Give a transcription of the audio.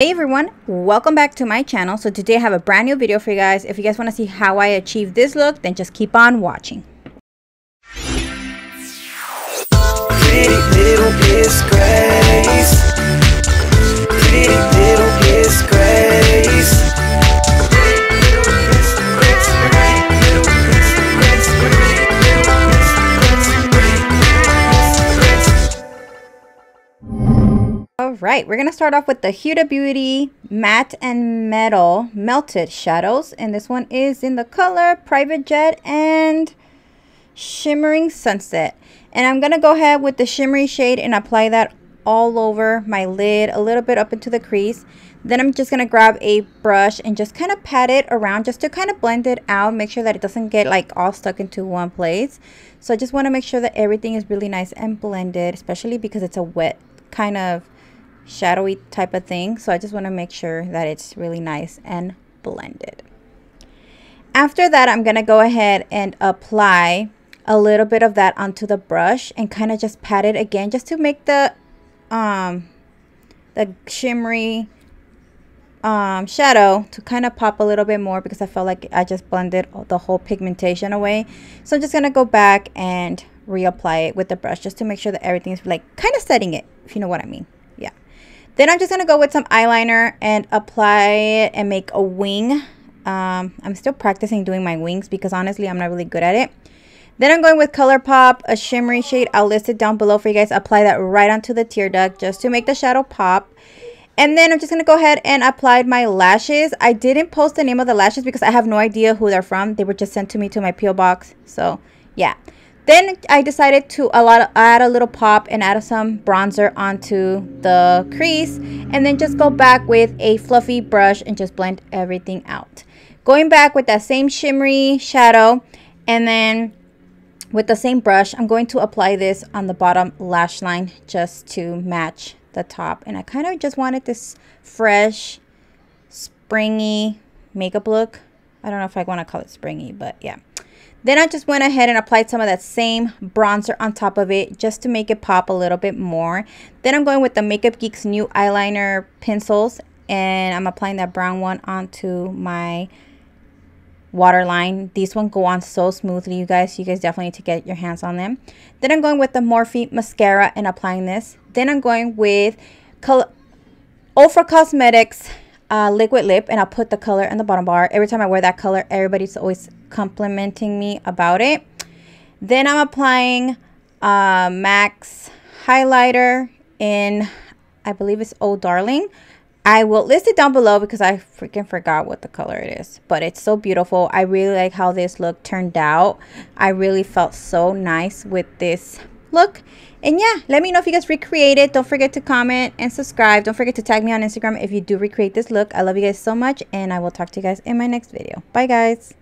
Hey everyone, welcome back to my channel. So today I have a brand new video for you guys. If you guys want to see how I achieved this look, then just keep on watching. Pretty little Miss Grace. Pretty little Miss Grace. Alright, we're going to start off with the Huda Beauty Matte and Metal Melted Shadows. And this one is in the color Private Jet and Shimmering Sunset. And I'm going to go ahead with the shimmery shade and apply that all over my lid, a little bit up into the crease. Then I'm just going to grab a brush and just kind of pat it around just to kind of blend it out. Make sure that it doesn't get like all stuck into one place. So I just want to make sure that everything is really nice and blended, especially because it's a wet kind of shadowy type of thing. So I just want to make sure that it's really nice and blended. After that, I'm going to go ahead and apply a little bit of that onto the brush and kind of just pat it again just to make the shimmery shadow to kind of pop a little bit more, because I felt like I just blended the whole pigmentation away. So I'm just going to go back and reapply it with the brush just to make sure that everything is like kind of setting it, if you know what I mean. Yeah. Then I'm just going to go with some eyeliner and apply it and make a wing. I'm still practicing doing my wings because honestly I'm not really good at it. Then I'm going with ColourPop, a shimmery shade. I'll list it down below for you guys. Apply that right onto the tear duct just to make the shadow pop. And then I'm just going to go ahead and apply my lashes. I didn't post the name of the lashes because I have no idea who they're from. They were just sent to me to my P.O. box. So yeah. Then I decided to add a little pop and add some bronzer onto the crease. And then just go back with a fluffy brush and just blend everything out. Going back with that same shimmery shadow. And then with the same brush, I'm going to apply this on the bottom lash line just to match the top. And I kind of just wanted this fresh, springy makeup look. I don't know if I want to call it springy, but yeah. Then I just went ahead and applied some of that same bronzer on top of it just to make it pop a little bit more. Then I'm going with the Makeup Geek's new eyeliner pencils, and I'm applying that brown one onto my waterline. These ones go on so smoothly, you guys definitely need to get your hands on them. Then I'm going with the Morphin mascara and applying this. Then I'm going with GEEK Cosmetics liquid lip, and I'll put the color in the bottom bar. Every time I wear that color, everybody's always complimenting me about it. Then I'm applying MAC's highlighter in, I believe it's Oh Darling. I will list it down below because I freaking forgot what the color it is, but it's so beautiful. I really like how this look turned out. I really felt so nice with this look. And yeah, let me know if you guys recreate it. Don't forget to comment and subscribe. Don't forget to tag me on Instagram if you do recreate this look. I love you guys so much, and I will talk to you guys in my next video. Bye guys.